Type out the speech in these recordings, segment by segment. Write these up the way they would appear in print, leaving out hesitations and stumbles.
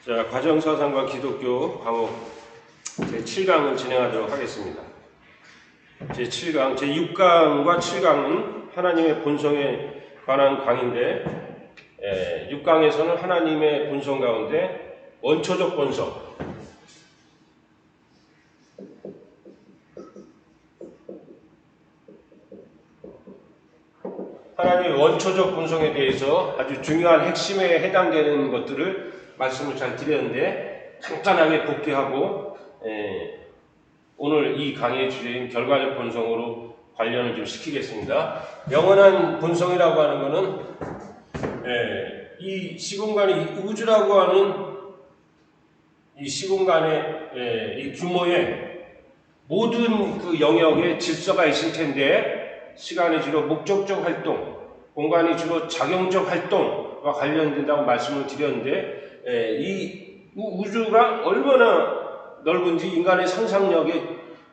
자, 과정사상과 기독교 과목 제7강을 진행하도록 하겠습니다. 제7강, 제6강과 7강은 하나님의 본성에 관한 강인데 6강에서는 하나님의 본성 가운데 원초적 본성, 하나님의 원초적 본성에 대해서 아주 중요한 핵심에 해당되는 것들을 말씀을 잘 드렸는데 간단하게 복귀하고 오늘 이 강의의 주제인 결과적 본성으로 관련을 좀 시키겠습니다. 영원한 본성이라고 하는 것은 이 시공간이 이 우주라고 하는 이 시공간의 이 규모의 모든 그 영역에 질서가 있을 텐데, 시간이 주로 목적적 활동, 공간이 주로 작용적 활동과 관련된다고 말씀을 드렸는데, 이 우주가 얼마나 넓은지 인간의 상상력에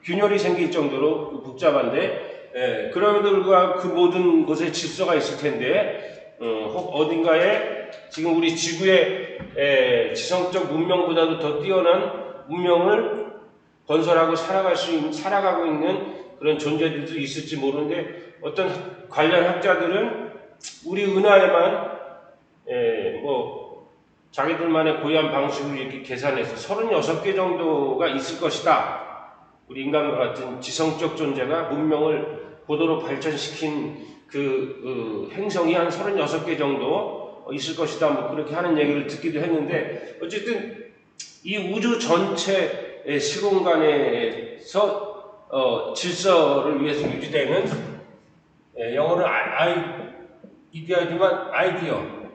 균열이 생길 정도로 복잡한데, 그럼에도 불구하고 그 모든 곳에 질서가 있을 텐데, 혹 어딘가에 지금 우리 지구의 지성적 문명보다도 더 뛰어난 문명을 건설하고 살아가고 있는 그런 존재들도 있을지 모르는데, 어떤 관련 학자들은 우리 은하에만 자기들만의 고유한 방식으로 이렇게 계산해서 36개 정도가 있을 것이다. 우리 인간과 같은 지성적 존재가 문명을 고도로 발전시킨 그 행성이 한 36개 정도 있을 것이다. 뭐 그렇게 하는 얘기를 듣기도 했는데, 어쨌든 이 우주 전체의 시공간에서 질서를 위해서 유지되는 영어는 이디어지만 아이디어,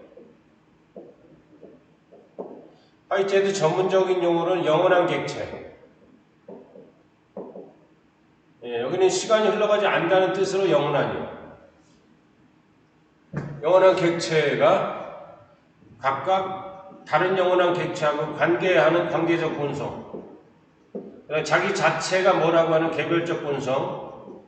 화이트헤드 전문적인 용어는 영원한 객체. 여기는 시간이 흘러가지 않는다는 뜻으로 영원하니요. 영원한 객체가 각각 다른 영원한 객체하고 관계하는 관계적 본성, 자기 자체가 뭐라고 하는 개별적 본성,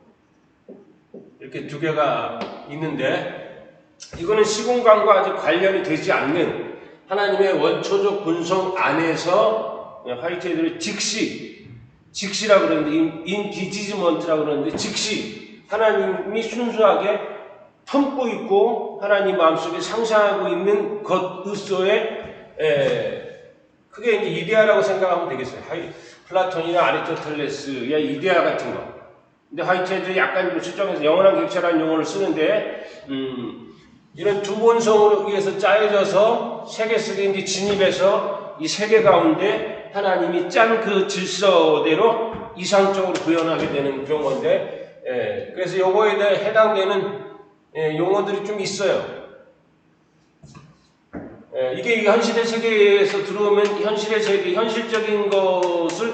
이렇게 두 개가 있는데, 이거는 시공간과 아주 관련이 되지 않는 하나님의 원초적 본성 안에서 화이트헤드를 직시라고 그러는데, 인디지지먼트라고 그러는데, 직시, 하나님이 순수하게 품고 있고 하나님 마음속에 상상하고 있는 것으로의 그게 이제 이데아라고 생각하면 되겠어요. 플라톤이나 아리스토텔레스의 이데아 같은 거. 근데 화이트헤드 약간 수정해서 영원한 객체라는 용어를 쓰는데, 이런 두 본성으로 위해서 짜여져서 세계 속에 이제 진입해서 이 세계 가운데 하나님이 짠 그 질서대로 이상적으로 구현하게 되는 그런 건데, 그래서 요거에 대해 해당되는 용어들이 좀 있어요. 이게 현실의 세계에서 들어오면 현실의 세계, 현실적인 것을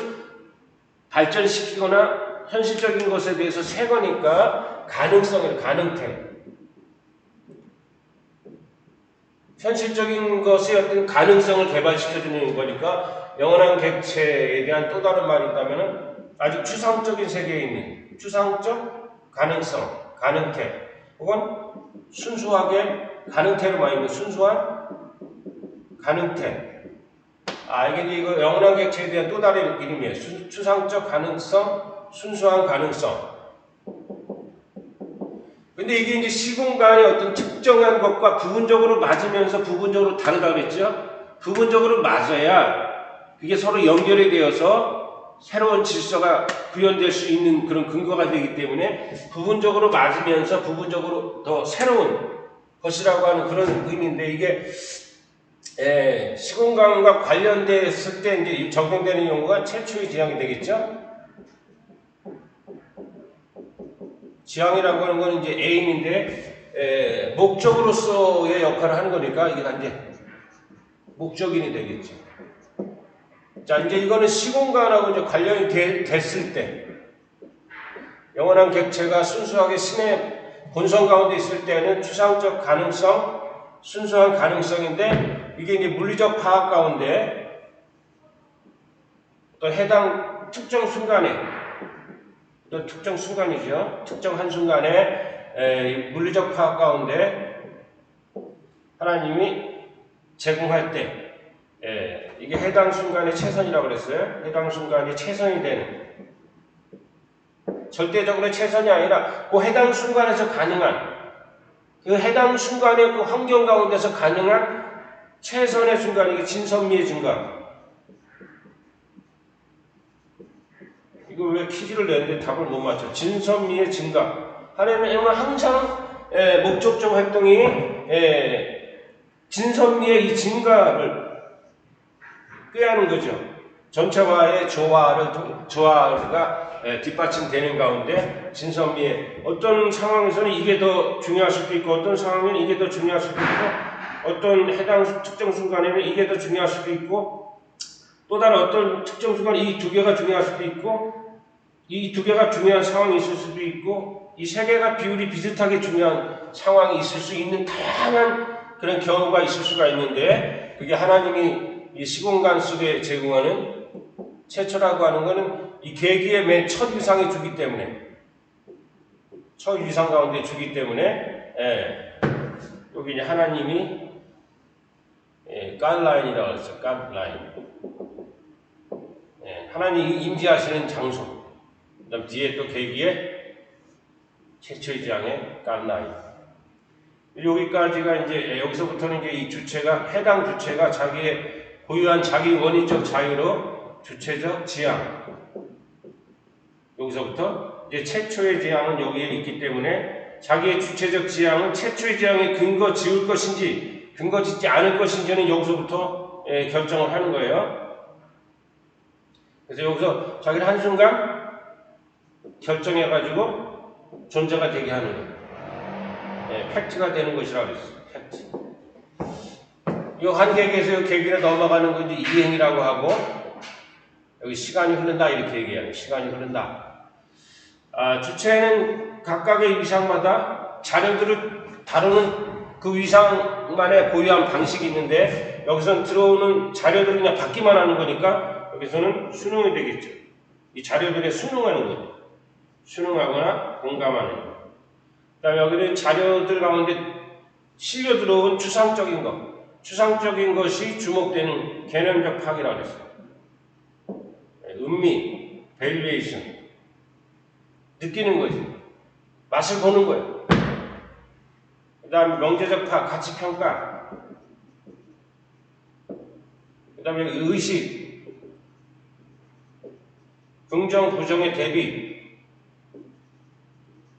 발전시키거나 현실적인 것에 대해서 새 거니까 가능태. 현실적인 것의 어떤 가능성을 개발시켜주는 거니까, 영원한 객체에 대한 또 다른 말이 있다면 아주 추상적인 세계에 있는 추상적 가능성, 가능태, 혹은 순수하게 가능태로 많이 있는 순수한 가능태. 이거 영원한 객체에 대한 또 다른 이름이에요. 추상적 가능성, 순수한 가능성. 근데 이게 이제 시공간의 어떤 특정한 것과 부분적으로 맞으면서 부분적으로 다르다 그랬죠? 부분적으로 맞아야 그게 서로 연결이 되어서 새로운 질서가 구현될 수 있는 그런 근거가 되기 때문에, 부분적으로 맞으면서 부분적으로 더 새로운 것이라고 하는 그런 의미인데, 이게 시공간과 관련됐을 때 이제 적용되는 용어가 최초의 지향이 되겠죠? 지향이라고 하는 건 이제 에임인데, 목적으로서의 역할을 하는 거니까 이게 다 이제 목적인이 되겠죠. 자, 이제 이거는 시공간하고 이제 관련이 됐을 때, 영원한 객체가 순수하게 신의 본성 가운데 있을 때는 추상적 가능성, 순수한 가능성인데, 이게 이제 물리적 파악 가운데 또 해당 특정 순간에, 특정 순간이죠. 특정 한순간에 물리적 파악 가운데 하나님이 제공할 때 이게 해당 순간의 최선이라고 그랬어요. 해당 순간이 최선이 되는, 절대적으로 최선이 아니라 그 해당 순간에서 가능한, 그 해당 순간의 그 환경 가운데서 가능한 최선의 순간이 이게 진선미의 증가. 이거 왜 퀴즈를 내는데 답을 못 맞춰? 진선미의 증가. 하나님은 항상 목적적 활동이 진선미의 이 증가를 꾀하는 거죠. 전체와의 조화가 뒷받침되는 가운데 진선미의 어떤 상황에서는 이게 더 중요할 수도 있고, 어떤 상황에는 이게 더 중요할 수도 있고, 어떤 해당 특정 순간에는 이게 더 중요할 수도 있고, 또 다른 어떤 특정 순간에 이 두 개가 중요할 수도 있고, 이 두 개가 중요한 상황이 있을 수도 있고, 이 세 개가 비율이 비슷하게 중요한 상황이 있을 수 있는 다양한 그런 경우가 있을 수가 있는데, 그게 하나님이 이 시공간 속에 제공하는 최초라고 하는 것은 이 계기의 맨 첫 위상에 주기 때문에, 첫 위상 가운데 주기 때문에, 여기 이제 하나님이 갓라인이라고 했어요. 갓라인. 하나님이 임재하시는 장소. 그다음 뒤에 또 계기에 최초의 지향의 갓라인. 여기까지가 이제 여기서부터는 이제 이 주체가, 해당 주체가 자기의 고유한 자기 원인적 자유로 주체적 지향. 여기서부터 이제 최초의 지향은 여기에 있기 때문에 자기의 주체적 지향은 최초의 지향에 근거 지을 것인지 근거 짓지 않을 것인지는 여기서부터 결정을 하는 거예요. 그래서 여기서 자기는 한순간 결정해가지고 존재가 되게 하는 거예요. 팩트가 되는 것이라고 그랬어요. 팩트. 이 한 계기에서 이 계기로 넘어가는 건 이제 이행이라고 하고, 여기 시간이 흐른다 이렇게 얘기해요. 시간이 흐른다. 주체는 각각의 위상마다 자료들을 다루는 그 위상만의 고유한 방식이 있는데, 여기서는 들어오는 자료들이 그냥 받기만 하는 거니까 여기서는 수능이 되겠죠. 이 자료들에 수능하는 거죠. 수능하거나 공감하는 거. 그 다음에 여기는 자료들 가운데 실려 들어온 추상적인 것. 추상적인 것이 주목되는 개념적 파악이라고 했어요. 음미, 밸류에이션. 느끼는 거지. 맛을 보는 거예요. 그 다음에 명제적 파악, 가치평가. 그 다음에 의식, 긍정, 부정의 대비.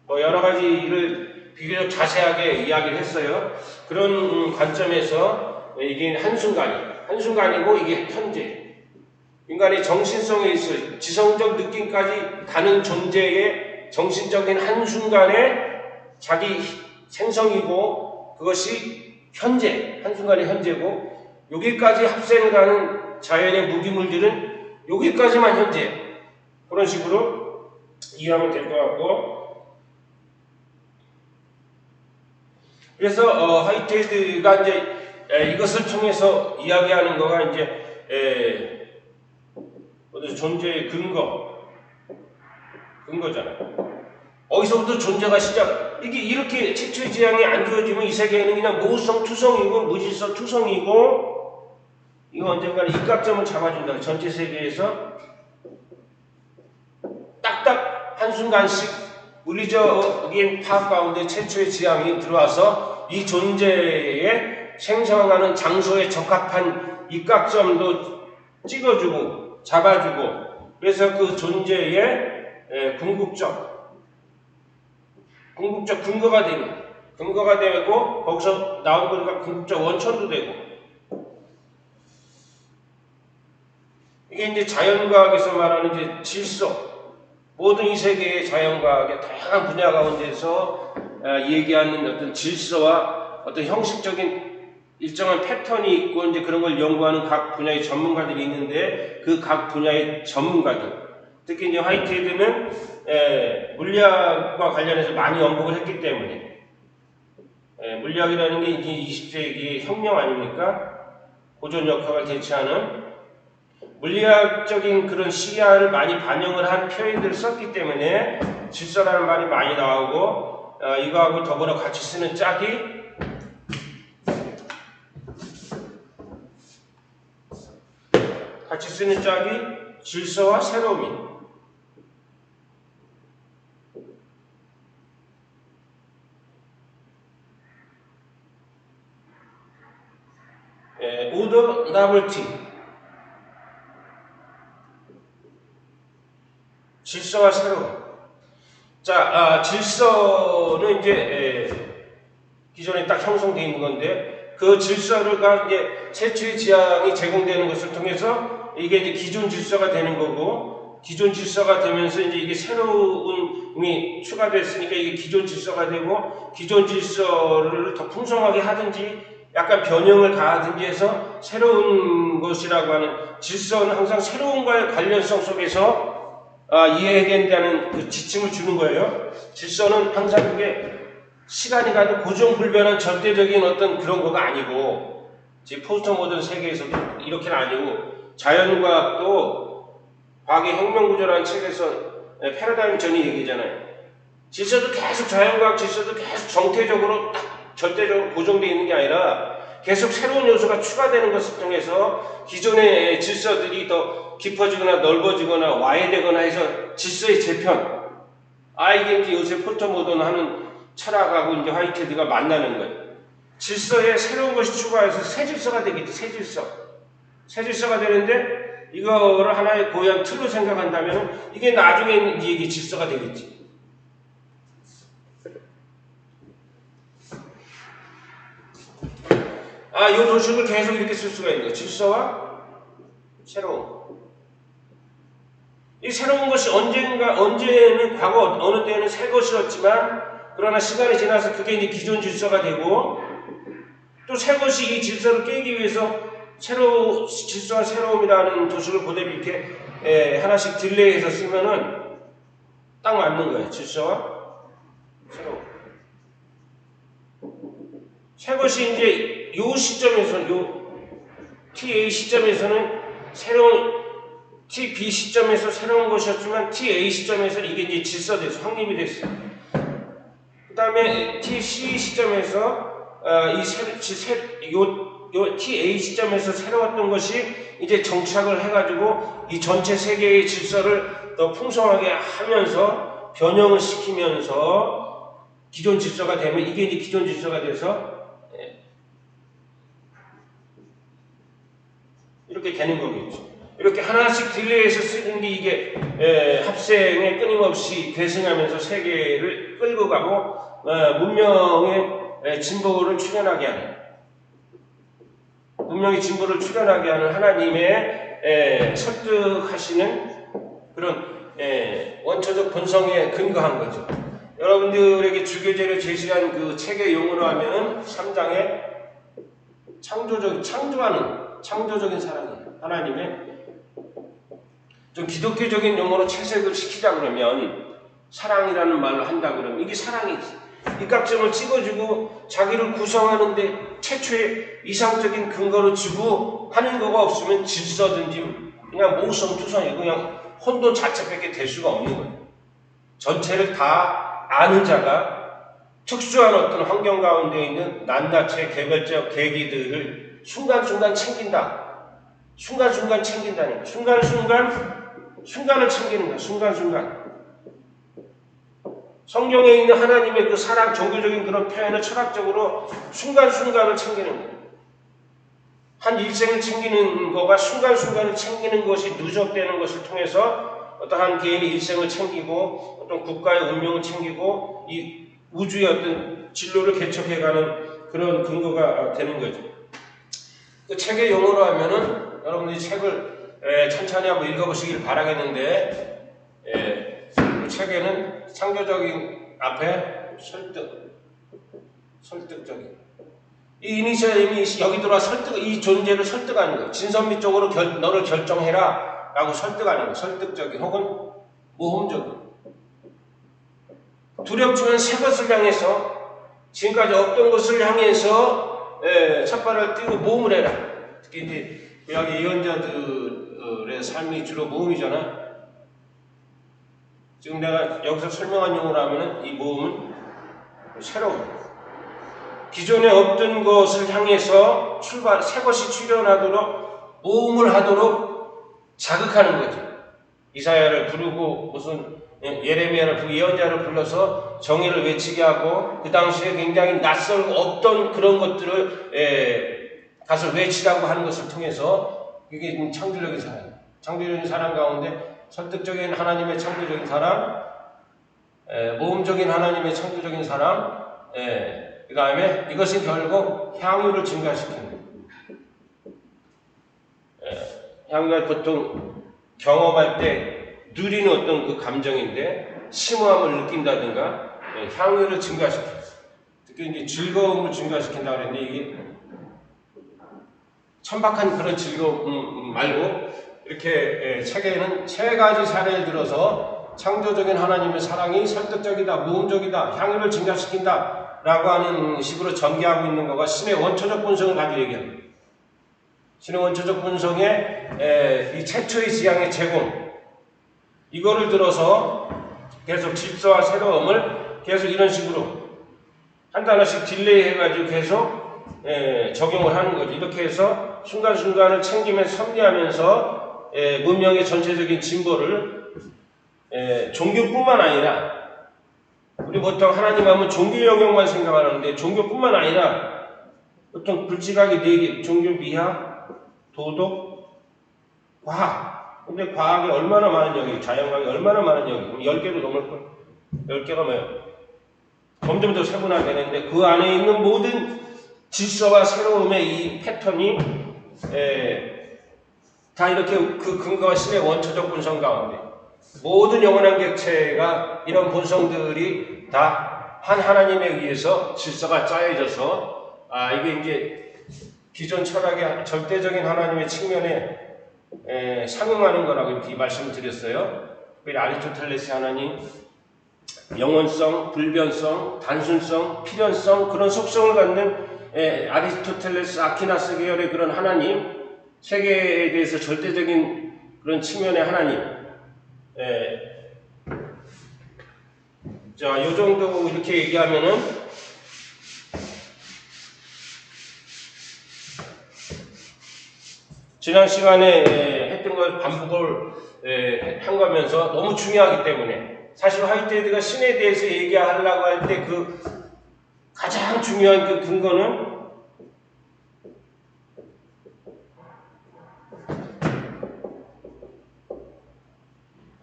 뭐 여러 가지를 비교적 자세하게 이야기를 했어요. 그런 관점에서 이게 한순간이고 이게 현재. 인간의 정신성에 있어 지성적 느낌까지 가는 존재의 정신적인 한순간에 자기 생성이고, 그것이 현재, 한순간의 현재고, 여기까지 합생을 하는 자연의 무기물들은 여기까지만 현재. 그런 식으로 이해하면 될 것 같고, 그래서 화이트헤드가 이제 이것을 통해서 이야기하는 거가 이제 존재의 근거잖아요. 어디서부터 존재가 시작? 이게 이렇게 최초의 지향이 안 주어지면 이 세계에는 그냥 모성 투성이고 무질서 투성이고, 이거 언젠가 입각점을 잡아준다. 전체 세계에서 딱딱 한순간씩 물리적인 파악 가운데 최초의 지향이 들어와서 이 존재에 생성하는 장소에 적합한 입각점도 찍어주고 잡아주고, 그래서 그 존재의 궁극적 근거가 되고, 거기서 나온 거니까 궁극적 원천도 되고. 이게 이제 자연과학에서 말하는 이제 질서, 모든 이 세계의 자연과학의 다양한 분야 가운데서 얘기하는 어떤 질서와 어떤 형식적인 일정한 패턴이 있고, 이제 그런 걸 연구하는 각 분야의 전문가들이 있는데, 그 각 분야의 전문가들, 특히 이제 화이트헤드는 물리학과 관련해서 많이 언급을 했기 때문에, 물리학이라는 게 이제 20세기의 혁명 아닙니까? 고전 역학을 대체하는 물리학적인 그런 시야를 많이 반영을 한 표현들을 썼기 때문에 질서라는 말이 많이 나오고, 이거하고 더불어 같이 쓰는 짝이 같이 쓰는 짝이 질서와 새로움이. order, novelty. 질서와 새로움. 자, 질서는 이제 기존에 딱 형성되어 있는 건데, 그 질서가 이제 최초의 지향이 제공되는 것을 통해서 이게 이제 기존 질서가 되는 거고, 기존 질서가 되면서 이제 이게 새로움이 추가됐으니까 이게 기존 질서가 되고, 기존 질서를 더 풍성하게 하든지 약간 변형을 가하든지 해서 새로운 것이라고 하는, 질서는 항상 새로움과의 관련성 속에서 이해해야 된다는 그 지침을 주는 거예요. 질서는 항상 그게 시간이 가도 고정불변한 절대적인 어떤 그런 거가 아니고, 제 포스트 모던 세계에서도 이렇게는 아니고, 자연과학도 과학의 혁명구조라는 책에서 패러다임 전이 얘기잖아요. 질서도 계속, 자연과학 질서도 계속 정태적으로 딱 절대적으로 고정되어 있는 게 아니라 계속 새로운 요소가 추가되는 것을 통해서 기존의 질서들이 더 깊어지거나 넓어지거나 와해되거나 해서 질서의 재편. 이게 이제 요새 포스트모던 하는 철학하고 이제 화이트헤드가 만나는 거예요. 질서에 새로운 것이 추가해서 새 질서가 되겠지, 새 질서. 새 질서가 되는데 이거를 하나의 고유한 틀로 생각한다면 이게 나중에 이게 질서가 되겠지. 이 도식을 계속 이렇게 쓸 수가 있는 거예요. 질서와 새로움. 이 새로운 것이 언제는 과거 어느 때는 새 것이었지만, 그러나 시간이 지나서 그게 이제 기존 질서가 되고, 또 새 것이 이 질서를 깨기 위해서 질서와 새로움이라는 도식을 그대로 이렇게 하나씩 딜레이해서 쓰면은 딱 맞는 거예요. 질서와 새로움. 새 것이 이제 요 시점에서, TA 시점에서는 TB 시점에서 새로운 것이었지만 TA 시점에서 이게 이제 질서돼서 확립이 됐어요. 그 다음에 TC 시점에서 요 TA 시점에서 새로웠던 것이 이제 정착을 해가지고 이 전체 세계의 질서를 더 풍성하게 하면서 변형을 시키면서 기존 질서가 되면 이게 이제 기존 질서가 돼서 이렇게 되는 거겠죠. 이렇게 하나씩 딜레이해서 쓰는 게 이게 합생에 끊임없이 계승하면서 세계를 끌고 가고 문명의 진보를 출현하게 하는, 문명의 진보를 출현하게 하는 하나님의 설득하시는 그런 원초적 본성에 근거한 거죠. 여러분들에게 주교제를 제시한 그 책의 용어로 하면은 3장에 창조적인 사랑이에요. 하나님의 좀 기독교적인 용어로 채색을 시키자 그러면 사랑이라는 말을 한다 그러면 이게 사랑이지. 입각점을 찍어주고 자기를 구성하는데 최초의 이상적인 근거를 주고 하는 거가 없으면 질서든지 그냥 모성투성이고 그냥 혼돈 자체밖에 될 수가 없는 거예요. 전체를 다 아는 자가 특수한 어떤 환경 가운데 있는 낱낱의 개별적 계기들을 순간순간 챙긴다. 순간순간 챙긴다는 거예요. 순간을 챙기는 거예요. 순간순간. 성경에 있는 하나님의 그 사랑, 종교적인 그런 표현을 철학적으로 순간순간을 챙기는 거예요. 한 일생을 챙기는 거가 순간순간을 챙기는 것이 누적되는 것을 통해서 어떠한 개인의 일생을 챙기고 어떤 국가의 운명을 챙기고 이 우주의 어떤 진로를 개척해가는 그런 근거가 되는 거죠. 그 책의 용어로 하면은 여러분들이 책을 천천히 한번 읽어보시길 바라겠는데, 그 책에는 창조적인 앞에 설득적인 이 이니셔님이 여기 들어와 이 존재를 설득하는 거예요. 진선미 쪽으로 너를 결정해라 라고 설득하는 거예요. 설득적인 혹은 모험적인. 두렵지만 새 것을 향해서, 지금까지 없던 것을 향해서 첫발을 띄고 모험을 해라. 특히 이제 구약의 예언자들의 삶이 주로 모험이잖아. 지금 내가 여기서 설명한 용어로 하면은 이 모험은 새로운, 기존에 없던 것을 향해서 새 것이 출현하도록 모험을 하도록 자극하는 거죠. 이사야를 부르고 무슨 예레미야를 부르고 예언자를 불러서 정의를 외치게 하고 그 당시에 굉장히 낯설고 없던 그런 것들을 가서 외치라고 하는 것을 통해서 이게 창조적인 사랑, 창조적인 사랑 가운데 설득적인 하나님의 창조적인 사랑, 모험적인 하나님의 창조적인 사랑, 그 다음에 이것이 결국 향유를 증가시키는 향유가 보통 경험할 때 누리는 어떤 그 감정인데 심오함을 느낀다든가 향유를 증가시켜요. 특히 이제 즐거움을 증가시킨다고 그랬는데 이게 천박한 그런 즐거움 말고 이렇게 책에는 세 가지 사례를 들어서 창조적인 하나님의 사랑이 설득적이다, 모험적이다, 향유를 증가시킨다 라고 하는 식으로 전개하고 있는 거가 신의 원초적 본성을 가지고 얘기합니다. 신의 원초적 본성의 이 최초의 지향의 제공, 이거를 들어서 계속 질서와 새로움을 계속 이런 식으로 한 단어씩 딜레이 해가지고 계속 적용을 하는 거죠. 이렇게 해서 순간순간을 챙기면서 섭리하면서 문명의 전체적인 진보를 종교뿐만 아니라 우리 보통 하나님 하면 종교 영역만 생각하는데 종교뿐만 아니라 보통 굵직하게 네 개, 종교 미학, 도덕, 과학. 근데 과학이 얼마나 많은 영역, 자연과학이 얼마나 많은 영역, 10개도 넘을걸. 10개 넘어요. 점점 더 세분화되는데 그 안에 있는 모든 질서와 새로움의 이 패턴이 다 이렇게 그 근거와 신의 원초적 본성 가운데 모든 영원한 객체가 이런 본성들이 다 한 하나님에 의해서 질서가 짜여져서 이게 이제 기존 철학의 절대적인 하나님의 측면에 상응하는 거라고 이렇게 말씀을 드렸어요. 특별히 아리스토텔레스 하나님 영원성, 불변성, 단순성, 필연성 그런 속성을 갖는 아리스토텔레스 아퀴나스 계열의 그런 하나님, 세계에 대해서 절대적인 그런 측면의 하나님. 자, 요 정도 이렇게 얘기하면은 지난 시간에 했던 걸 반복을 한 거면서 너무 중요하기 때문에 사실 화이트헤드가 신에 대해서 얘기하려고 할 때 그 가장 중요한 그 근거는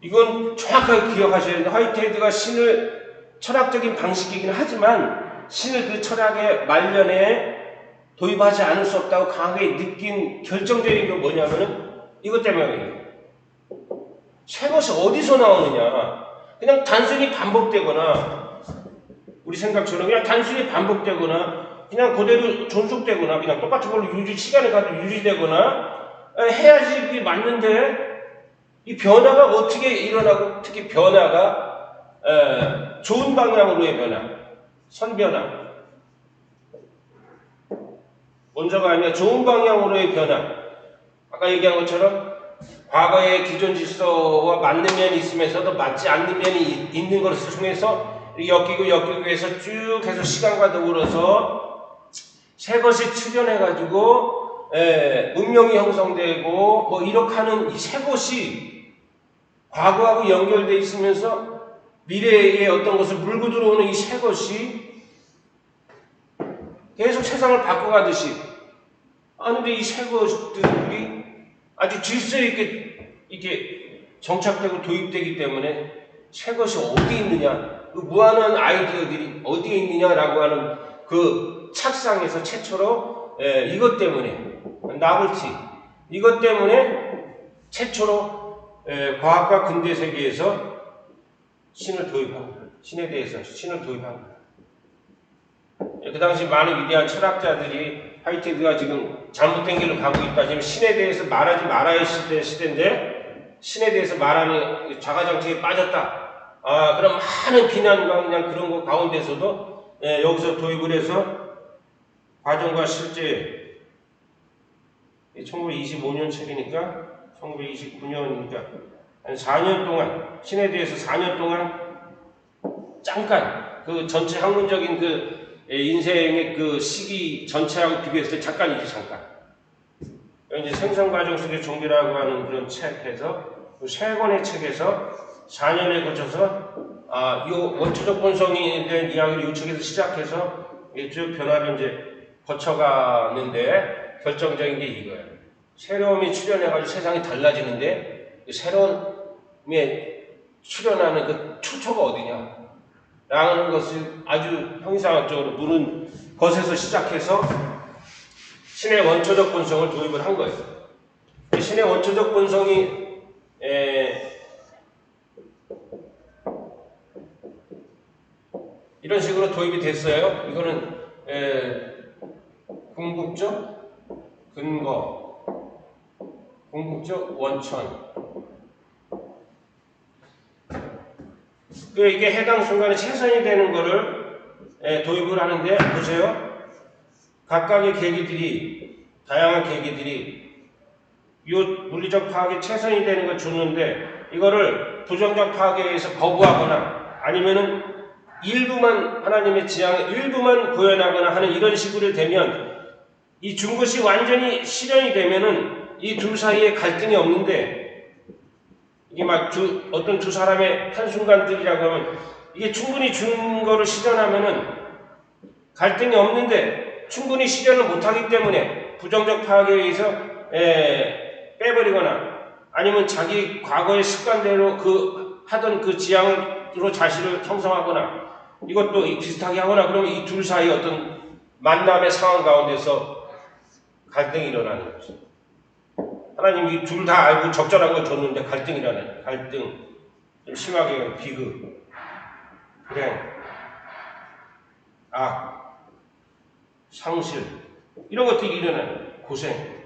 이건 정확하게 기억하셔야 되는데 화이트헤드가 신을 철학적인 방식이긴 하지만 신을 그 철학의 말년에 도입하지 않을 수 없다고 강하게 느낀 결정적인 게 뭐냐면은 이것 때문이에요. 새 것이 어디서 나오느냐. 그냥 단순히 반복되거나 우리 생각처럼 그냥 단순히 반복되거나 그냥 그대로 존속되거나 그냥 똑같은 걸로 시간이 가도 유지되거나 해야지 그게 맞는데 이 변화가 어떻게 일어나고 특히 변화가 좋은 방향으로의 변화, 선변화 먼저가 아니라 좋은 방향으로의 변화. 아까 얘기한 것처럼 과거의 기존 질서와 맞는 면이 있으면서도 맞지 않는 면이 있는 것을 통해서 엮이고 해서 쭉 해서 시간과 더불어서 새 것이 출현해가지고 문명이 형성되고 뭐 이렇게 하는 이 새 것이 과거하고 연결되어 있으면서 미래의 어떤 것을 물고 들어오는 이 새 것이 계속 세상을 바꿔가듯이 근데 이 새 것들이 아주 질서 있게 이게 정착되고 도입되기 때문에 새 것이 어디 있느냐, 그 무한한 아이디어들이 어디에 있느냐라고 하는 그 착상에서 최초로 이것 때문에 나블티 이것 때문에 최초로 과학과 근대 세계에서 신을 도입합니다. 신에 대해서 신을 도입합니다. 그 당시 많은 위대한 철학자들이 화이트헤드가 지금 잘못된 길로 가고 있다. 지금 신에 대해서 말하지 말아야 할 시대인데 신에 대해서 말하는 자가정책에 빠졌다. 그럼 많은 비난과 그냥 그런 거 가운데서도 여기서 도입을 해서 과정과 실제 1925년 책이니까 1929년이니까 한 4년 동안 신에 대해서 4년 동안 잠깐 그 전체 학문적인 그 인생의 그 시기 전체하고 비교했을 때 잠깐이지 잠깐 이제 생성 과정 속의 종교라고 하는 그런 책에서 세 권의 책에서 4년에 걸쳐서 이 원초적 본성에 대한 이야기를 이 책에서 시작해서 쭉 변화를 이제 거쳐가는데 결정적인 게 이거예요. 새로움이 출현해가지고 세상이 달라지는데 새로움에 출현하는 그 초초가 어디냐? 라는 것을 아주 형이상학적으로 묻는 것에서 시작해서 신의 원초적 본성을 도입을 한 거예요. 신의 원초적 본성이 이런 식으로 도입이 됐어요. 이거는 궁극적 근거, 궁극적 원천. 이게 해당 순간에 최선이 되는 거를 도입을 하는데 보세요. 각각의 계기들이 다양한 계기들이 이 물리적 파악에 최선이 되는 걸 줬는데 이거를 부정적 파악에 의해서 거부하거나 아니면은 일부만 하나님의 지향의 일부만 구현하거나 하는 이런 식으로 되면 이 준 것이 완전히 실현이 되면은 이 둘 사이에 갈등이 없는데 이게 막 어떤 두 사람의 한순간들이라고 하면 이게 충분히 준 거를 실현하면은 갈등이 없는데 충분히 실현을 못하기 때문에 부정적 파악에 의해서 빼버리거나 아니면 자기 과거의 습관대로 하던 그 지향으로 자신을 형성하거나 이것도 비슷하게 하거나 그러면 이 둘 사이 어떤 만남의 상황 가운데서 갈등이 일어나는 거죠. 하나님이 둘 다 알고 적절한 걸 줬는데 갈등이 일어나요. 갈등, 좀 심하게 비극, 불행, 악, 상실 이런 것들이 일어나요. 고생.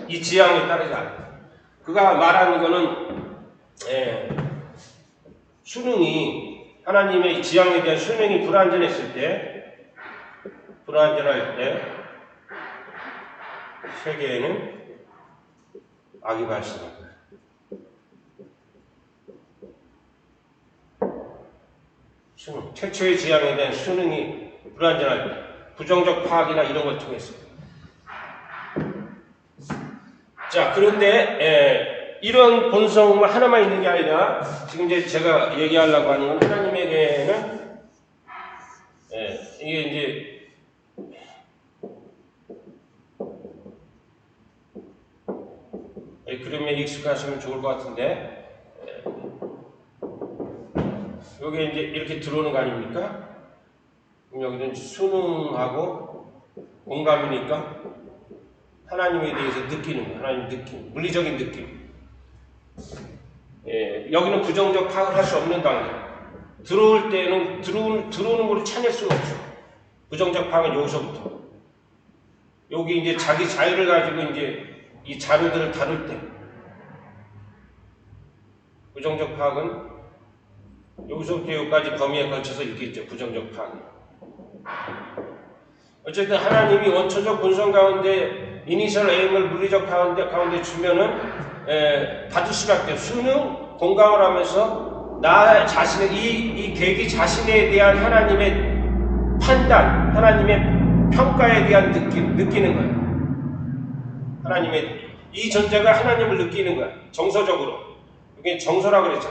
이 지향에 따르지 않아요. 그가 말하는 거는 수능이 하나님의 지향에 대한 수능이 불완전할 때 세계에는 악이 발생합니다. 수능, 최초의 지향에 대한 수능이 불완전할 때 부정적 파악이나 이런 걸 통해서 자 그런데 이런 본성은 하나만 있는 게 아니라 지금 이제 제가 얘기하려고 하는 건 하나님에게는 이게 이제 그림에 익숙하시면 좋을 것 같은데 여기 이제 이렇게 들어오는 거 아닙니까? 그럼 여기는 수능하고 공감이니까 하나님에 대해서 느끼는 거예요. 하나님 느낌, 물리적인 느낌. 여기는 부정적 파악을 할 수 없는 단계. 들어올 때는 들어오는 걸 찾을 수가 없어. 부정적 파악은 여기서부터. 여기 이제 자기 자유를 가지고 이제 이 자료들을 다룰 때 부정적 파악은 여기서부터 여기까지 범위에 걸쳐서 있겠죠. 부정적 파악이. 어쨌든 하나님이 원초적 본성 가운데 이니셜 에임을 물리적 가운데 주면은 받을 수밖에 없어요. 수능 공감을 하면서 나 자신의 이 계기 자신에 대한 하나님의 판단, 하나님의 평가에 대한 느끼는 거예요. 하나님의 이 존재가 하나님을 느끼는 거야. 정서적으로. 이게 정서라고 그랬죠.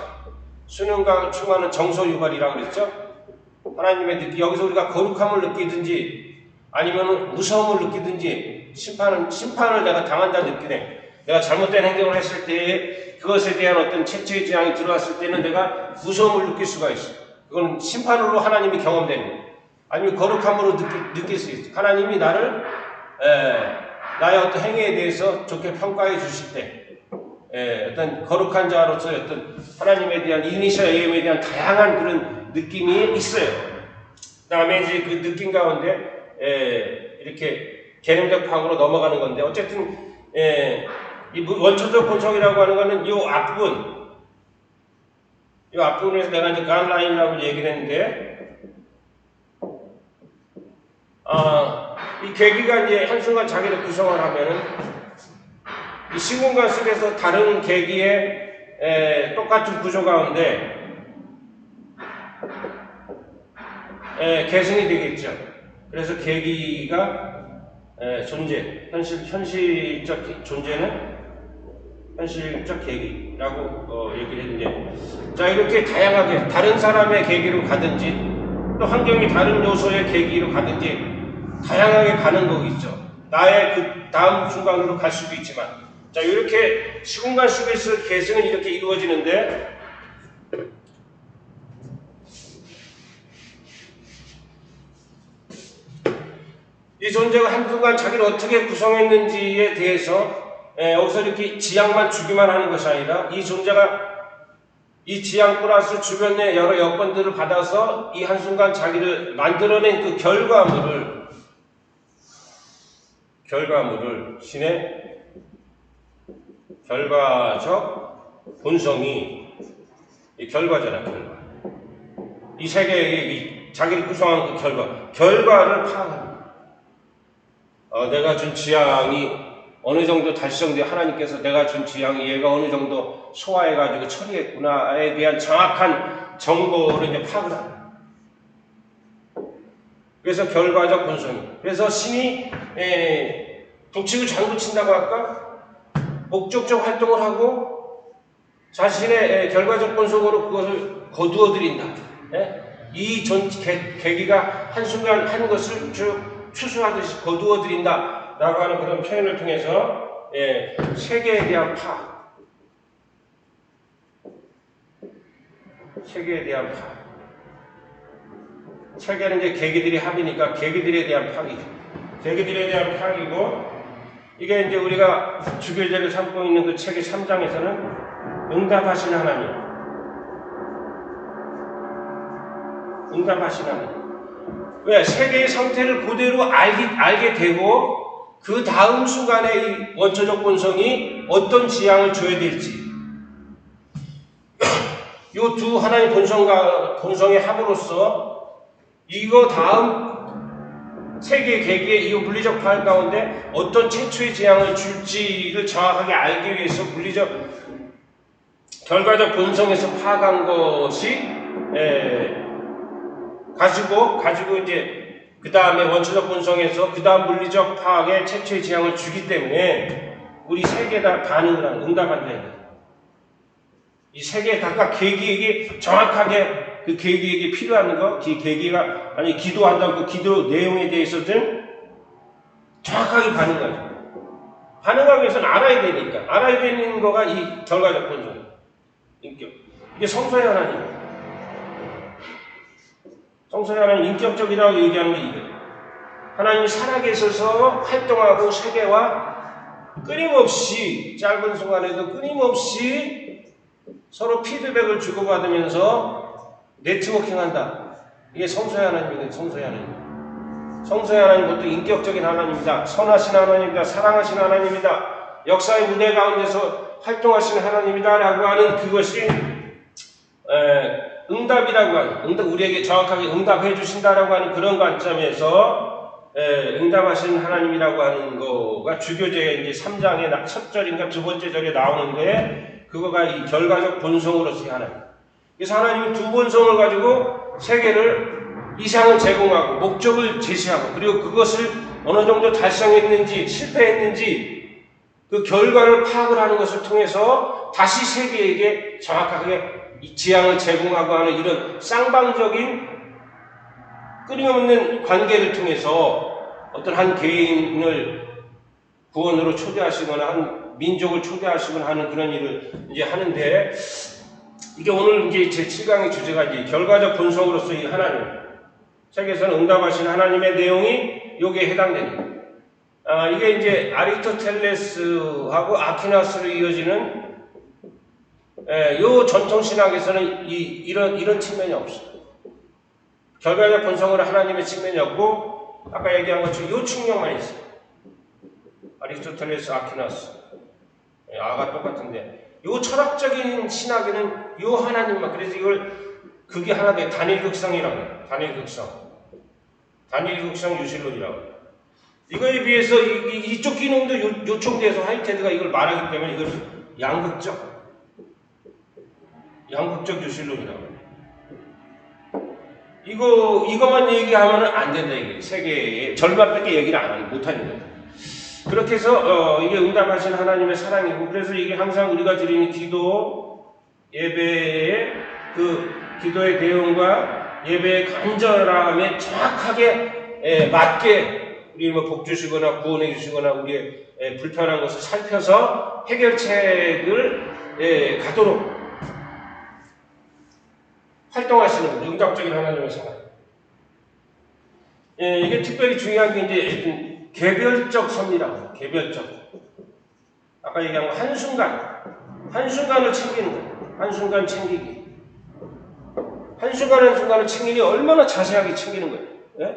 수능과 충만은 정서 유발이라고 그랬죠. 하나님의 느끼 여기서 우리가 거룩함을 느끼든지 아니면 무서움을 느끼든지 심판을 내가 당한다 느끼네. 내가 잘못된 행동을 했을 때 그것에 대한 어떤 채찍의 재앙이 들어왔을 때는 내가 무서움을 느낄 수가 있어. 그건 심판으로 하나님이 경험되는 거예요. 아니면 거룩함으로 느낄 수 있어. 하나님이 나를 나의 어떤 행위에 대해서 좋게 평가해 주실 때 어떤 거룩한 자로서 어떤 하나님에 대한 이니셜 에임에 대한 다양한 그런 느낌이 있어요. 그 다음에 이제 그 느낌 가운데 이렇게 개념적 파악으로 넘어가는 건데 어쨌든 이 원초적 본성이라고 하는 거는 이 앞부분에서 내가 이제 가이드라인이라고 얘기를 했는데 이 계기가 이제 한순간 자기를 구성을 하면은 이 시공간 속에서 다른 계기의 똑같은 구조 가운데 계승이 되겠죠. 그래서 계기가 존재, 현실적 존재는 현실적 계기라고 얘기를 했는데, 자, 이렇게 다양하게 다른 사람의 계기로 가든지 또 환경이 다른 요소의 계기로 가든지 다양하게 가는 거겠죠. 나의 그 다음 순간으로 갈 수도 있지만, 자, 이렇게 시공간 속에서 계승은 이렇게 이루어지는데, 이 존재가 한순간 자기를 어떻게 구성했는지에 대해서 여기서 이렇게 지향만 주기만 하는 것이 아니라, 이 존재가 이 지향 플러스 주변의 여러 여건들을 받아서 이 한순간 자기를 만들어낸 그 결과물을 신의 결과적 본성이 이 결과잖아, 결과. 이 세계의 자기를 구성한 그 결과를 파악합니다. 내가 준 지향이 어느 정도 달성돼, 하나님께서 내가 준 지향이 얘가 어느 정도 소화해가지고 처리했구나에 대한 정확한 정보를 이제 파악을 합니다. 그래서 결과적 본성이. 그래서 신이 북측을 장구친다고 할까? 목적적 활동을 하고 자신의 결과적 본성으로 그것을 거두어들인다. 이 계기가 한순간 한 것을 쭉 추수하듯이 거두어들인다 라고 하는 그런 표현을 통해서 세계에 대한 파악, 세계에 대한 파악. 세계는 이제 계기들이 합이니까 계기들에 대한 파악이죠. 계기들에 대한 파악이고, 이게 이제 우리가 주교제를 삼고 있는 그 책의 3장에서는 응답하신 하나님, 응답하신 하나님. 왜? 세계의 상태를 그대로 알게 되고 그 다음 순간에 이 원초적 본성이 어떤 지향을 줘야 될지, 이 두 하나의 본성의 합으로서 이거 다음 세계의 계기에 이 물리적 파악 가운데 어떤 최초의 지향을 줄지를 정확하게 알기 위해서 물리적 결과적 본성에서 파악한 것이 가지고 이제 그 다음에 원초적 본성에서 그 다음 물리적 파악에 최초의 지향을 주기 때문에 우리 세계에다 반응을 하는, 응답한다. 이 세계에 각각 계기에게 정확하게 그 계기에게 필요한 거, 계기가 아니 기도한다고 그 기도 내용에 대해서든 정확하게 반응하죠. 반응하기 위해서는 알아야 되니까, 알아야 되는 거가 이 결과적 본성, 인격. 이게 성소의 하나님. 성소의 하나님 인격적이라고 얘기하는 게 이거예요. 하나님이 살아계셔서 활동하고 세계와 끊임없이, 짧은 순간에도 끊임없이 서로 피드백을 주고받으면서 네트워킹한다. 이게 성소의 하나님이거든요. 성소의 하나님. 성소의 하나님 그것도 인격적인 하나님이다. 선하신 하나님이다. 사랑하신 하나님이다. 역사의 무대 가운데서 활동하시는 하나님이다 라고 하는 그것이 응답이라고 하는, 우리에게 정확하게 응답해 주신다라고 하는 그런 관점에서 응답하신 하나님이라고 하는 거가 주교제의 이제 3장의 첫 절인가 두 번째 절에 나오는데, 그거가 이 결과적 본성으로서의 하나님. 그래서 하나님이 두 본성을 가지고 세계를 이상을 제공하고 목적을 제시하고, 그리고 그것을 어느 정도 달성했는지 실패했는지 그 결과를 파악을 하는 것을 통해서 다시 세계에게 정확하게 이 지향을 제공하고 하는 이런 쌍방적인 끊임없는 관계를 통해서 어떤 한 개인을 구원으로 초대하시거나 한 민족을 초대하시거나 하는 그런 일을 이제 하는데, 이게 오늘 이제 제 7강의 주제가 이제 결과적 본성으로서 이 하나님, 책에서는 응답하신 하나님의 내용이 여기에 해당됩니다. 이게 이제 아리스토텔레스하고 아퀴나스로 이어지는 요 전통신학에서는 이런 측면이 없어요. 결과적 본성으로 하나님의 측면이 없고, 아까 얘기한 것처럼 요 측면만 있어요. 아리스토텔레스, 아퀴나스. 아가 똑같은데, 요 철학적인 신학에는 요 하나님만, 그래서 그게 하나 돼. 단일극성이라고 해요. 단일극성 유실론이라고 해요. 이거에 비해서 이쪽 기능도 요청돼서 화이트헤드가 이걸 말하기 때문에 이걸 양극적 유실론이라고 해요. 이것만 얘기하면 안 된다. 이게 세계의 절반밖에 얘기를 못하는 거예요. 그렇게 해서 이게 응답하신 하나님의 사랑이고, 그래서 이게 항상 우리가 드리는 기도, 예배의 그 기도의 내용과 예배의 간절함에 정확하게 맞게 우리 뭐 복 주시거나 구원해 주시거나 우리의 불편한 것을 살펴서 해결책을 가도록 활동하시는 응답적인 하나님의 사랑. 이게 특별히 중요한 게 이제 개별적 섭리라고. 개별적. 아까 얘기한 거 한순간을 챙기는 거예요. 한순간 챙기기. 한순간을 챙기니 얼마나 자세하게 챙기는 거예요. 예?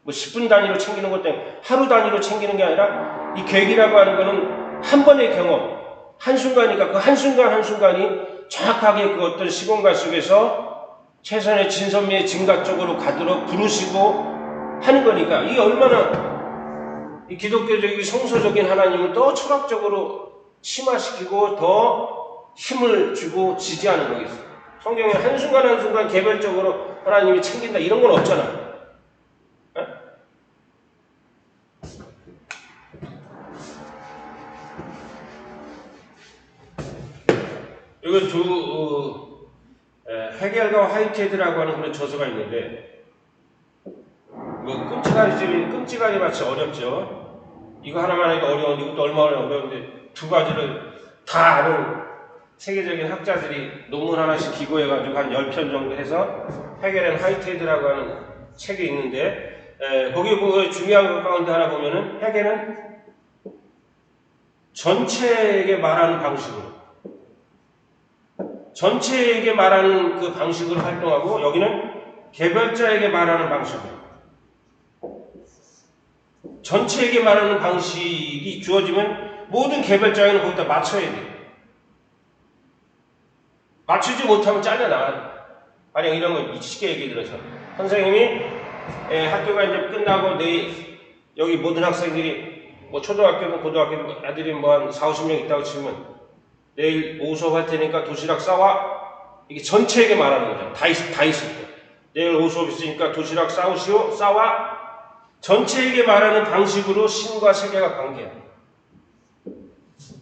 뭐 10분 단위로 챙기는 것도 아니고 하루 단위로 챙기는 게 아니라 이 계획이라고 하는 거는 한 번의 경험, 한순간이니까 그 한순간이 정확하게 그 어떤 시공간 속에서 최선의 진선미의 증가 쪽으로 가도록 부르시고 하는 거니까 이게 얼마나 이 기독교적인 성서적인 하나님을 더 철학적으로 심화시키고 더 힘을 주고 지지하는 거겠어요. 성경에 한순간 개별적으로 하나님이 챙긴다 이런 건 없잖아요. 이거 헤겔과 화이트헤드라고 하는 그런 저서가 있는데 뭐 끔찍하게 마치 어렵죠. 이거 하나만 해도 어려운데 이것도 얼마나 어려운데 두 가지를 다 아는 세계적인 학자들이 논문 하나씩 기고해가지고 한 10편 정도 해서 헤겔 앤 화이트헤드라고 하는 책이 있는데 거기 뭐 중요한 것 가운데 하나 보면은 헤겔은 전체에게 말하는 방식으로 활동하고 여기는 개별자에게 말하는 방식으로 전체에게 말하는 방식이 주어지면 모든 개별자에는 거기다 맞춰야 돼요. 맞추지 못하면 잘려나가요. 만약 이런 거 쉽게 얘기 들어서 선생님이 학교가 이제 끝나고 내일 여기 모든 학생들이 뭐 초등학교든 고등학교든 애들이 뭐 한 40-50명 있다고 치면 내일 오후 수업할 테니까 도시락 싸와. 이게 전체에게 말하는 거죠. 다 있을 때. 내일 오후 수업 있으니까 도시락 싸와. 전체에게 말하는 방식으로 신과 세계가 관계해요.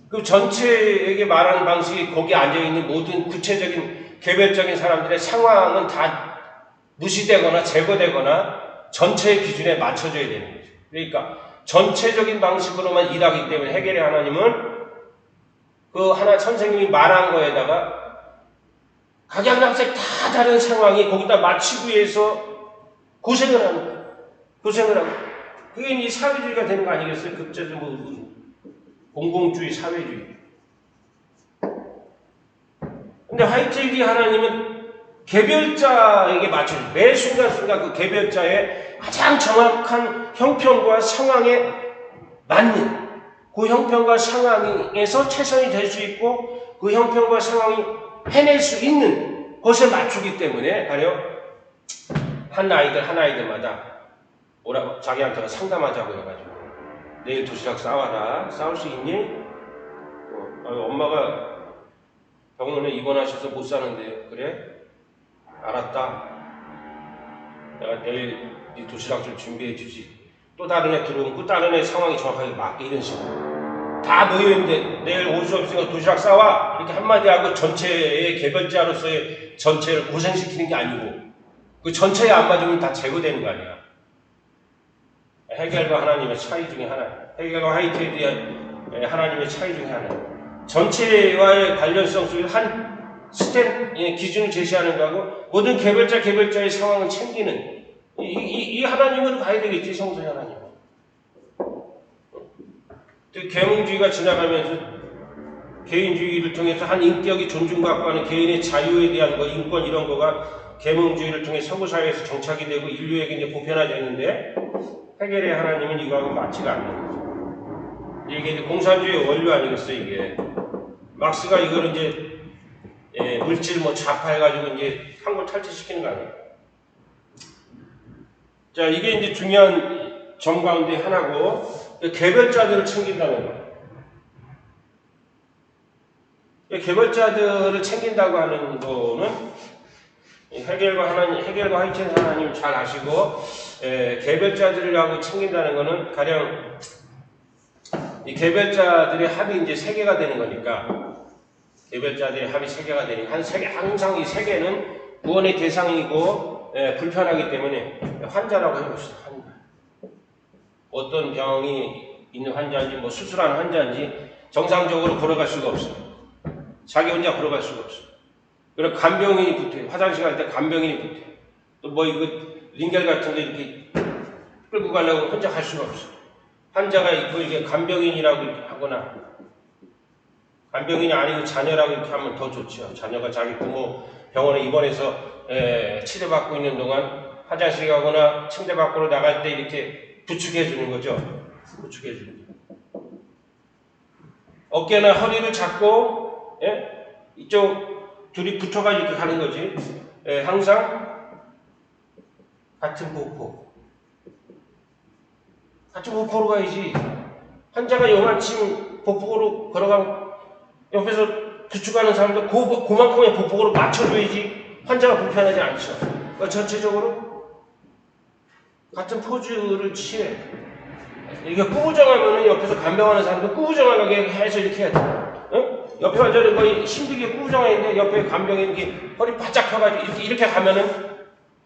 그 전체에게 말하는 방식이 거기에 앉아있는 모든 구체적인 개별적인 사람들의 상황은 다 무시되거나 제거되거나 전체의 기준에 맞춰져야 되는 거죠. 그러니까 전체적인 방식으로만 일하기 때문에 헤겔의 하나님은 그 하나 선생님이 말한 거에다가 각양각색 다 다른 상황이 거기다 맞추기 위해서 고생을 하는 거예요. 그게 이 사회주의가 되는 거 아니겠어요? 극제도 뭐 공공주의, 사회주의. 근데 화이트헤드 하나님은 개별자에게 맞춰요. 매 순간순간 그 개별자의 가장 정확한 형편과 상황에 맞는 그 형편과 상황에서 최선이 될 수 있고 그 형편과 상황이 해낼 수 있는 것에 맞추기 때문에 가령 한 아이들마다 자기한테 상담하자고 해가지고 내일 도시락 싸와라. 싸울 수 있니? 엄마가 병원에 입원하셔서 못 사는데 그래? 알았다. 내가 내일 네 도시락 좀 준비해 주지. 또 다른 애 들어오면 그 다른 애 상황이 정확하게 맞게 이런 식으로 다 모여있는데 내일 올 수 없으니까 도시락 싸와 이렇게 한마디 하고 전체의 개별자로서의 전체를 고생시키는 게 아니고 그 전체에 안 맞으면 다 제거되는 거 아니야. 헤겔과 하나님의 차이 중에 하나, 헤겔과 화이트헤드의 하나님의 차이 중에 하나. 전체와의 관련성 속에 한 기준을 제시하는 거하고 모든 개별자의 상황을 챙기는 이 하나님으로 가야 되겠지. 성소의 하나님. 계몽주의가 지나가면서 개인주의를 통해서 한 인격이 존중받고 하는 개인의 자유에 대한 거, 인권 이런 거가 계몽주의를 통해 서구사회에서 정착이 되고 인류에게 이제 보편화되는데 헤겔의 하나님은 이거하고 맞지가 않는 거죠. 이게 이제 공산주의의 원료 아니겠어요, 이게. 막스가 이거를 이제 물질 좌파해가지고 이제 한국 탈취시키는 거 아니에요. 자, 이게 이제 중요한 점 가운데 하나고 개별자들을 챙긴다는 거. 개별자들을 챙긴다고 하는 거는 해겔과 화이트헤드 하나님 잘 아시고, 개별자들이라고 챙긴다는 거는 가령 이 개별자들의 합이 이제 세 개가 되는 거니까, 개별자들의 합이 세 개가 되니까 항상 이 세 개는 구원의 대상이고 불편하기 때문에 환자라고 해봅시다. 환자. 어떤 병이 있는 환자인지 뭐 수술하는 환자인지 정상적으로 걸어갈 수가 없어요. 자기 혼자 걸어갈 수가 없어요. 그리고 간병인이 붙어요. 화장실 갈 때 간병인이 붙어요. 또 뭐 이거 링겔 같은 데 이렇게 끌고 가려고 혼자 갈 수가 없어요. 환자가 있고 이게 간병인이라고 이렇게 하거나, 간병인이 아니고 자녀라고 이렇게 하면 더 좋죠. 자녀가 자기 부모 병원에 입원해서 치료받고 있는 동안 화장실 가거나 침대 밖으로 나갈 때 이렇게 부축해 주는 거죠. 부축해 주는 거. 어깨나 허리를 잡고 이쪽 둘이 붙어가 이렇게 가는 거지. 항상 같은 보폭. 같은 보폭으로 가야지. 환자가 요만큼 보폭으로 걸어가면 옆에서 부축하는 사람도 그만큼의 보폭으로 맞춰줘야지 환자가 불편하지 않죠. 그러니까 전체적으로 같은 포즈를 취해. 이게 꾸부정하면은 옆에서 간병하는 사람도 꾸부정하게 해서 이렇게 해야 돼. 응? 옆에 환자는 거의 힘들게 꾸부정하는데 옆에 간병이 이렇게 허리 바짝 펴가지고 이렇게 가면은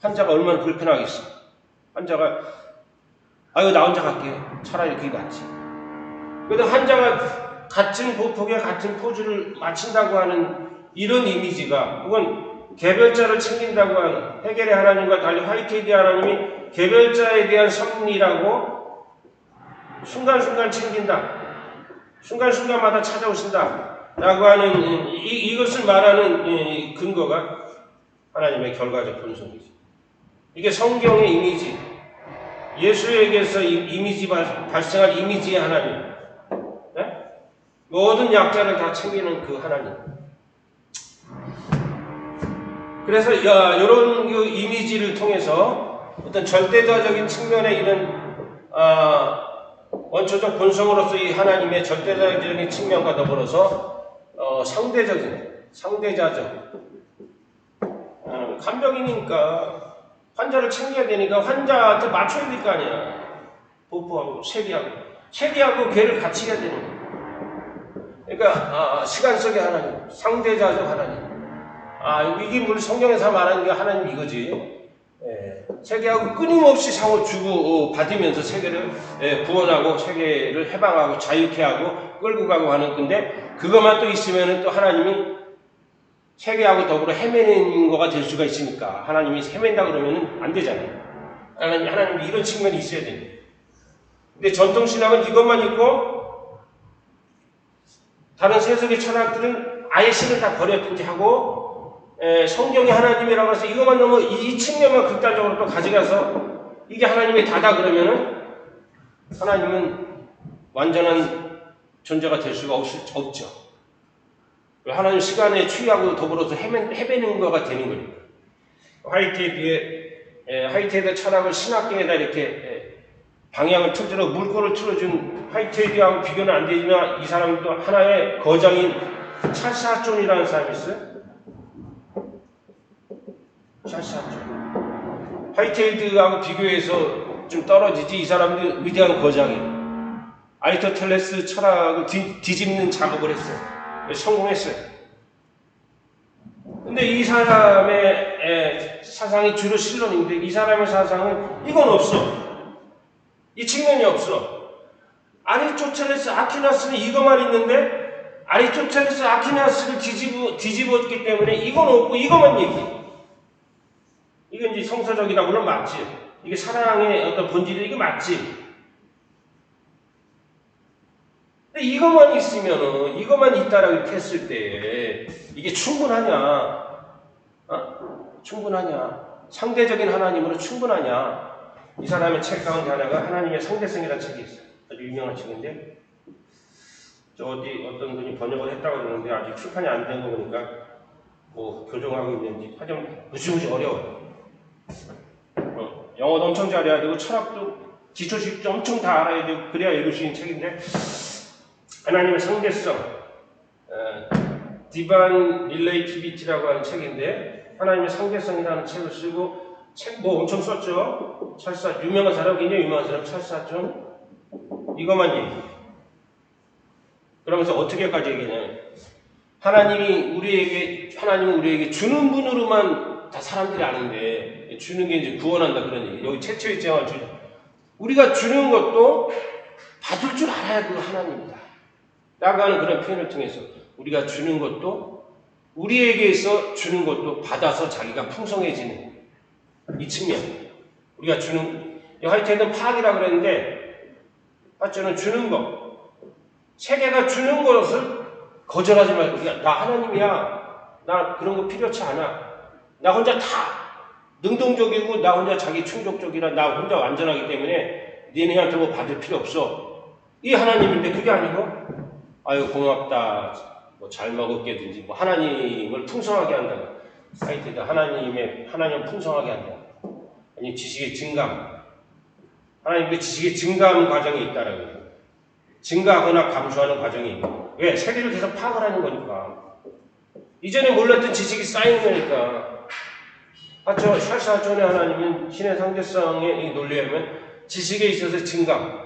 환자가 얼마나 불편하겠어. 환자가 아유 나 혼자 갈게. 차라리 그게 낫지. 그래도 환자가 같은 보폭에 같은 포즈를 맞춘다고 하는 이런 이미지가, 그건 개별자를 챙긴다고 하는, 해겔의 하나님과 달리 화이트헤드 하나님이 개별자에 대한 섭리라고 순간순간 챙긴다, 순간순간마다 찾아오신다 라고 하는 이것을 말하는 근거가 하나님의 결과적 본성이죠. 이게 성경의 이미지, 예수에게서 이미지 발생한 이미지의 하나님, 모든 약자를 다 챙기는 그 하나님. 그래서 이런 그 이미지를 통해서 어떤 절대자적인 측면의 이런 원초적 본성으로서 이 하나님의 절대자적인 측면과 더불어서 상대자적 간병이니까 환자를 챙겨야 되니까 환자한테 맞춰야 될 거 아니야. 보포하고 세리하고 걔를 같이 해야 되는 거야. 그러니까 시간 속의 하나님, 상대자적 하나님. 이게 물론 성경에서 말하는 게 하나님 이거지. 세계하고 끊임없이 상호 주고 받으면서 세계를 구원하고 세계를 해방하고 자유케 하고 끌고 가고 하는 건데, 그것만 또 있으면은 또 하나님이 세계하고 더불어 헤매는 거가 될 수가 있으니까, 하나님이 헤맨다 그러면은 안 되잖아요. 하나님이 이런 측면이 있어야 됩니다. 근데 전통신학은 이것만 있고 다른 세속의 철학들은 아예 신을 다 버렸든지 하고, 성경이 하나님이라고 해서 이것만 너무 이 측면만 극단적으로 또 가져가서 이게 하나님의 다다 그러면은 하나님은 완전한 존재가 될 수가 없죠. 하나님 시간에 취하고 더불어서 헤매는 거가 되는 거니까. 화이트헤드 철학을 신학계에다 이렇게 방향을 틀어줘 물꼬를 틀어준 화이트헤드하고 비교는 안 되지만, 이 사람도 하나의 거장인 찰스 핫존이라는 사람이 있어요. 찰스 핫존. 화이트헤드하고 비교해서 좀 떨어지지, 이 사람도 위대한 거장이에요. 아리스토텔레스 철학을 뒤집는 작업을 했어요. 성공했어요. 근데 이 사람의 사상이 주로 신론인데, 이 사람의 사상은 이건 없어. 이 측면이 없어. 아리스토텔레스 아퀴나스는 이것만 있는데, 아리스토텔레스 아퀴나스를 뒤집었기 때문에 이건 없고 이것만 얘기해. 이건 이제 성서적이라고 물론 맞지. 이게 사랑의 어떤 본질이 이게 맞지. 근데 이것만 있으면은, 이것만 있다라고 이렇게 했을 때 이게 충분하냐? 충분하냐? 상대적인 하나님으로 충분하냐? 이 사람의 책 가운데 하나가 하나님의 상대성이라는 책이 있어요. 아주 유명한 책인데, 어떤 분이 번역을 했다고 그러는데 아직 출판이 안 된 거 보니까 뭐 교정하고 있는지 하여튼 무지무지 어려워요. 영어도 엄청 잘해야 되고 철학도 기초식 엄청 다 알아야 되고 그래야 읽을 수 있는 책인데, 하나님의 상대성, Divine Relativity라고 하는 책인데, 하나님의 상대성이라는 책을 쓰고 책 뭐 엄청 썼죠. 철사 유명한 사람, 굉장히 유명한 사람 철사죠. 이것만 얘기해. 그러면서 어떻게까지 얘기냐면 하나님은 우리에게 주는 분으로만 다 사람들이 아는데 주는 게 이제 구원한다 그런 얘기. 여기 최초의 제왕을 주죠. 우리가 주는 것도 받을 줄 알아야 그 하나님이다. 라고 하는 그런 표현을 통해서 우리가 주는 것도 우리에게서 주는 것도 받아서 자기가 풍성해지는 이 측면. 우리가 주는 하여튼 파악이라고 그랬는데 저는 주는 것. 세계가 주는 것을 거절하지 말고 야, 나 하나님이야. 나 그런 거 필요치 않아. 나 혼자 다 능동적이고 나 혼자 자기 충족적이라 나 혼자 완전하기 때문에 니네한테 뭐 받을 필요 없어. 이 하나님인데 그게 아니고 아유 고맙다. 뭐 잘 먹었겠든지 뭐 하나님을 풍성하게 한다. 사이트에다 하나님을 풍성하게 한다. 아니 지식의 증감. 하나님께 지식의 증감 과정이 있다라고 해요. 증가하거나 감소하는 과정이 있고 왜? 세계를 계속 파악을 하는 거니까. 이전에 몰랐던 지식이 쌓이는 거니까. 맞죠? 샬샤존의 하나님은 신의 상대성의 논리에 하면 지식에 있어서 증감.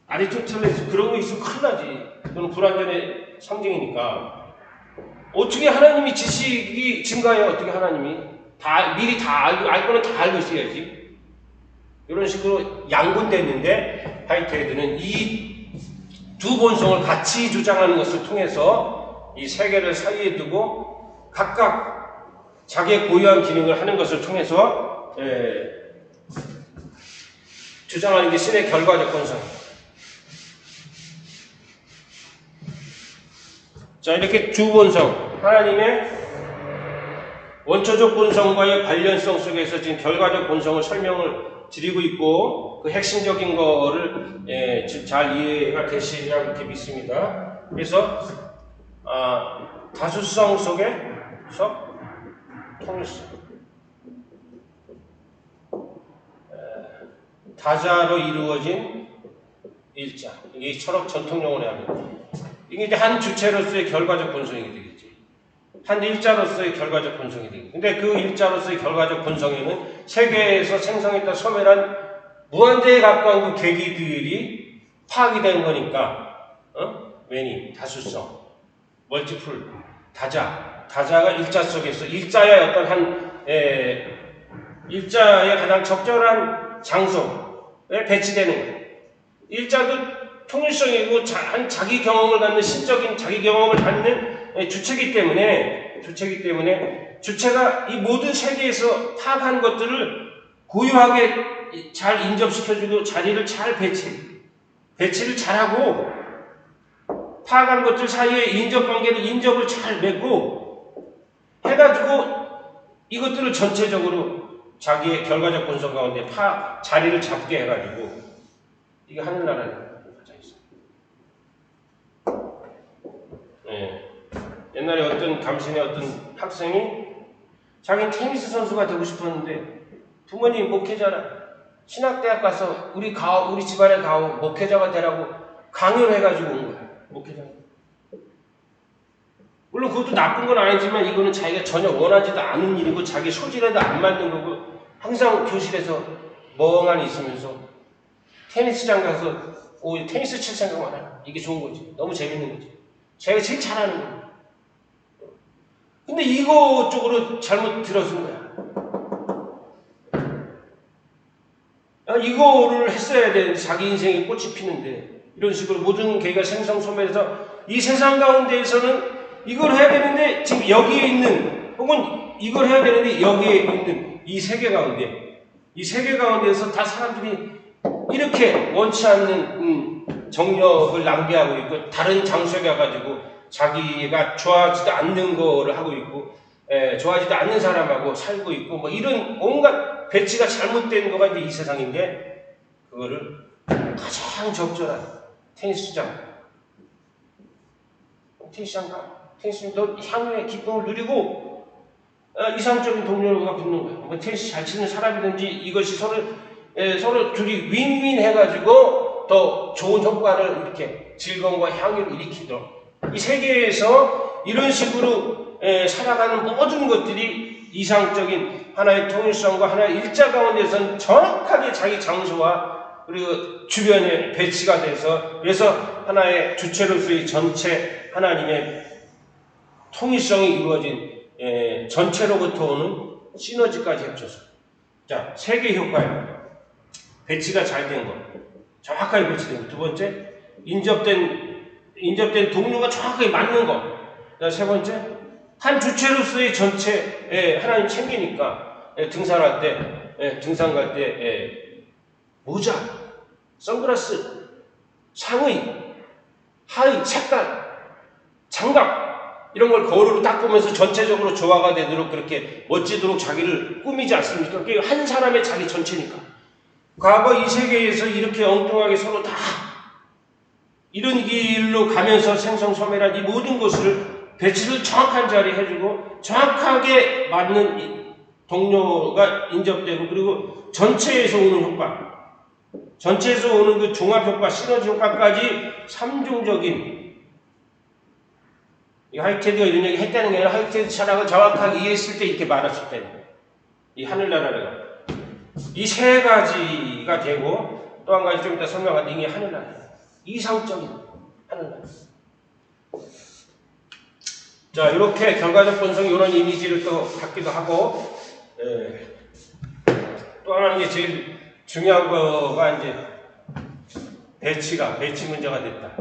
아리스토텔레스 그런 거 있으면 큰일 나지. 그건 불완전의 상징이니까. 어떻게 하나님이 지식이 증가해요? 어떻게 하나님이? 미리 다 알 거는 다 알고 있어야지. 이런 식으로 양분됐는데 하이테드는 이 두 본성을 같이 주장하는 것을 통해서 이 세계를 사이에 두고 각각 자기의 고유한 기능을 하는 것을 통해서 주장하는 게 신의 결과적 본성. 자, 이렇게 두 본성, 하나님의 원초적 본성과의 관련성 속에서 지금 결과적 본성을 설명을 드리고 있고 그 핵심적인 거를 잘 이해가 되시리라고 이렇게 믿습니다. 그래서 다수성 속에서 통일성, 다자로 이루어진 일자. 이게 철학 전통 용어로 하면 이게 이제 한 주체로서의 결과적 본성이 되겠지. 한 일자로서의 결과적 본성이 되겠지. 근데 그 일자로서의 결과적 본성에는 세계에서 생성했다 소멸한 무한대에 가까운 그 계기들이 파악이 된 거니까, 왜니 다수성, 멀티플, 다자가 일자 속에서 일자의 어떤 일자의 가장 적절한 장소에 배치되는 거예요. 일자도 통일성이고 자기 경험을 갖는 신적인 자기 경험을 갖는 주체이기 때문에 주체가 이 모든 세계에서 파악한 것들을 고유하게 잘 인접시켜주고 자리를 잘 배치를 잘하고 파악한 것들 사이에 인접을 잘 맺고 해가지고 이것들을 전체적으로 자기의 결과적 본성 가운데 자리를 잡게 해가지고 이게 하늘나라에 가져 있어요. 옛날에 어떤 감신의 어떤 학생이 자기는 테니스 선수가 되고 싶었는데 부모님 목회자라 신학대학 가서 우리 집안에 가오 목회자가 되라고 강요를 해가지고 온 거야. 목회자. 물론 그것도 나쁜 건 아니지만 이거는 자기가 전혀 원하지도 않은 일이고 자기 소질에도 안 맞는 거고 항상 교실에서 멍하니 있으면서 테니스장 가서 테니스 칠 생각만 하나. 이게 좋은 거지. 너무 재밌는 거지. 자기가 제일 잘하는 거야. 근데 이거 쪽으로 잘못 들어선 거야. 이거를 했어야 되는데 자기 인생에 꽃이 피는데 이런 식으로 모든 개가 생성소멸해서 이 세상 가운데에서는 이걸 해야 되는데 지금 여기에 있는 혹은 이걸 해야 되는데 여기에 있는 이 세계 가운데에서 다 사람들이 이렇게 원치 않는 정력을 낭비하고 있고 다른 장소에 가가지고 자기가 좋아하지도 않는 거를 하고 있고 좋아하지도 않는 사람하고 살고 있고 뭐 이런 온갖 배치가 잘못된 거가 이제 이 세상인데 그거를 가장 적절한 테니스장 가 테니스장 향유의 기쁨을 누리고 이상적인 동료가 붙는 거예요. 뭐 테니스 잘 치는 사람이든지 이것이 서로 둘이 윈윈 해가지고 더 좋은 효과를 이렇게 즐거움과 향유를 일으키도록 이 세계에서 이런 식으로 살아가는 모든 것들이 이상적인 하나의 통일성과 하나의 일자 가운데서는 정확하게 자기 장소와 그리고 주변에 배치가 돼서 그래서 하나의 주체로서의 전체 하나님의 통일성이 이루어진 전체로부터 오는 시너지까지 합쳐서 자, 세계 효과예요. 배치가 잘 된 것. 정확하게 배치된 것. 두 번째, 인접된 동료가 정확하게 맞는 것. 세 번째, 한 주체로서의 전체에 하나님 챙기니까 등산할 때, 등산 갈 때 모자, 선글라스, 상의, 하의, 색깔, 장갑 이런 걸 거울로 딱 보면서 전체적으로 조화가 되도록 그렇게 멋지도록 자기를 꾸미지 않습니까? 그게 한 사람의 자기 전체니까. 과거 이 세계에서 이렇게 엉뚱하게 서로 다 이런 길로 가면서 생성소멸한 이 모든 것을 배치를 정확한 자리에 해주고 정확하게 맞는 이 동료가 인접되고 그리고 전체에서 오는 효과, 전체에서 오는 그 종합효과, 시너지 효과까지 삼중적인 이 하이테드가 이런 얘기 했다는 게 아니라 하이테드 철학을 정확하게 이해했을 때 이렇게 말했을 때 이 하늘나라가 이 세 가지가 되고 또 한 가지 좀 이따 설명할 때 이게 하늘나라 이상적인 하늘나라. 자, 이렇게 결과적 본성 이런 이미지를 또 갖기도 하고 또 하나는 게 제일 중요한 거가 이제 배치 문제가 됐다.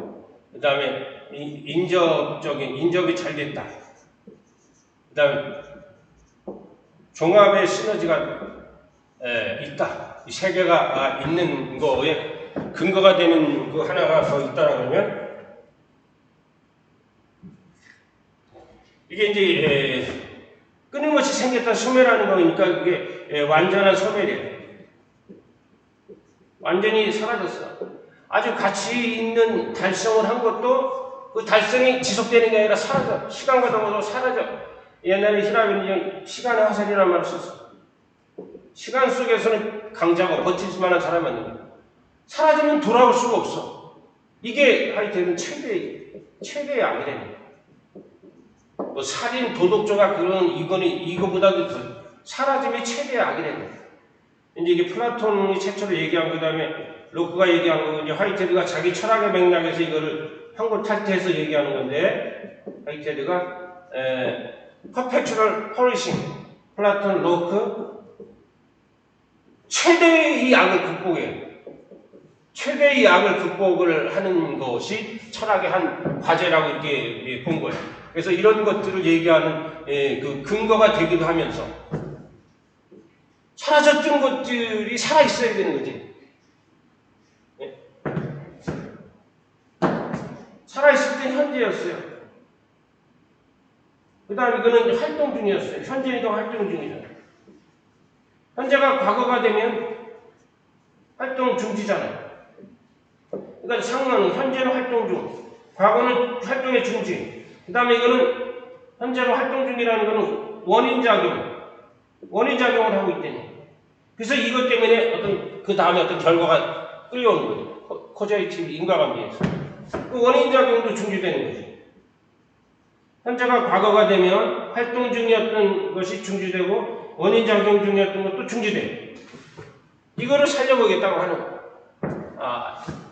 그 다음에 인접이 잘 됐다. 그 다음에 종합의 시너지가 있다. 이 세 개가 있는 거에 근거가 되는 그 하나가 더 있다라 그러면 이게 이제 끊임없이 생겼다 소멸하는 거니까 그게 완전한 소멸이에요. 완전히 사라졌어. 아주 가치 있는 달성을 한 것도 그 달성이 지속되는 게 아니라 사라져. 시간과 더불어 사라져. 옛날에 히라베는 시간의 화살이라는 말을 썼어. 시간 속에서는 강자고 버틸 만한 사람이 아니야. 사라지면 돌아올 수가 없어. 이게 하여튼 최대의 악이래. 뭐 살인, 도덕조가 이거보다도 더 사라짐이 최대의 악이래. 이제 이게 플라톤이 최초로 얘기한 그 다음에 로크가 얘기한 거 이제 화이테드가 자기 철학의 맥락에서 이거를 한골 탈퇴해서 얘기하는 건데 화이테드가 perpetual flourishing 플라톤, 로크 최대의 악을 극복해. 최대의 악을 극복을 하는 것이 철학의 한 과제라고 이렇게 본 거예요. 그래서 이런 것들을 얘기하는 그 근거가 되기도 하면서 사라졌던 것들이 살아있어야 되는 거지. 살아있을 땐 현재였어요. 그 다음에 이거는 활동 중이었어요. 현재도 활동 중이잖아요. 현재가 과거가 되면 활동 중지잖아요. 그러니까 상황은 현재는 활동 중, 과거는 활동의 중지. 그 다음에 이거는 현재로 활동 중이라는 거는 원인작용을 하고 있다니. 그래서 이것 때문에 그 다음에 어떤 결과가 끌려오는 거죠. 코자이티브 인과관계에서. 그 원인작용도 중지되는 거지. 현재가 과거가 되면 활동 중이었던 것이 중지되고 원인작용 중이었던 것도 중지돼요. 이거를 살려보겠다고 하는 거예요.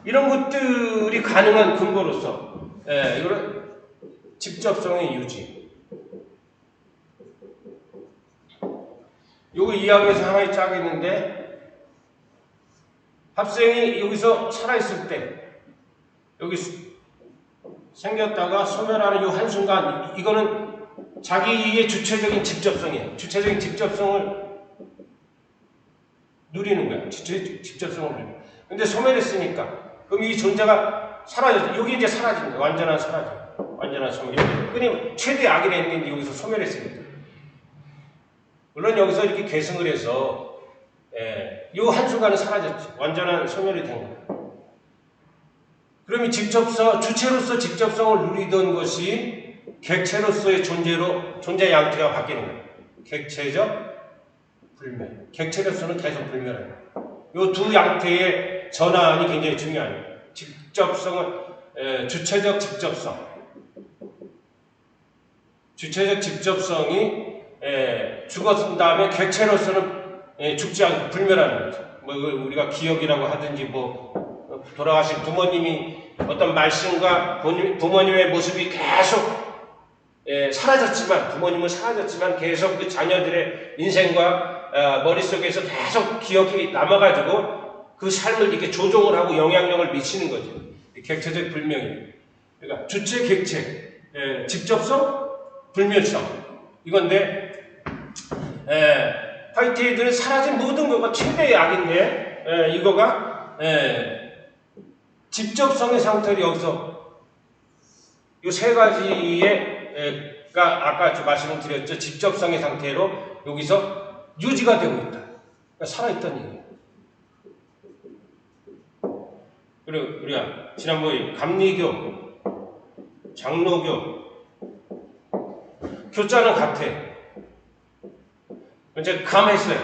이런 것들이 가능한 근거로서 이런 직접성의 유지. 요거 이야기에서 하나의 짝이 있는데 합성이 여기서 살아있을 때 여기 생겼다가 소멸하는 요 한순간 이거는 자기의 주체적인 직접성이에요. 주체적인 직접성을 누리는 거야. 직접성을 누리는 거야. 근데 소멸했으니까 그럼 이 존재가 사라졌어. 여기 이제 사라진 거야. 완전한 사라져. 완전한 소멸. 그럼 최대 악이라는 게 여기서 소멸했으니까. 물론 여기서 이렇게 계승을 해서 이 한순간은 사라졌지. 완전한 소멸이 된 거야. 그러면 주체로서 직접성을 누리던 것이 객체로서의 존재 양태가 바뀌는 거예요. 객체적 불멸. 객체로서는 계속 불멸하는 거예요. 이 두 양태의 전환이 굉장히 중요해요. 주체적 직접성. 주체적 직접성이 죽었은 다음에 객체로서는 죽지 않고 불멸하는 거죠. 뭐 우리가 기억이라고 하든지 뭐 돌아가신 부모님이 어떤 말씀과 부모님의 모습이 계속 사라졌지만 부모님은 사라졌지만 계속 그 자녀들의 인생과 머릿속에서 계속 기억이 남아가지고 그 삶을 이렇게 조종을 하고 영향력을 미치는 거죠. 객체적 불명이에요. 그러니까 주체, 객체, 직접성, 불멸성 이건데 화이트헤드는 사라진 모든 것과 최대의 악인데 이거가 직접성의 상태로 여기서 이 세 가지가 아까 말씀을 드렸죠. 직접성의 상태로 여기서 유지가 되고 있다. 그러니까 살아있다는 얘기예요. 그리고 우리가 지난번에 감리교, 장로교, 교자는 같아. 이제 감했어요.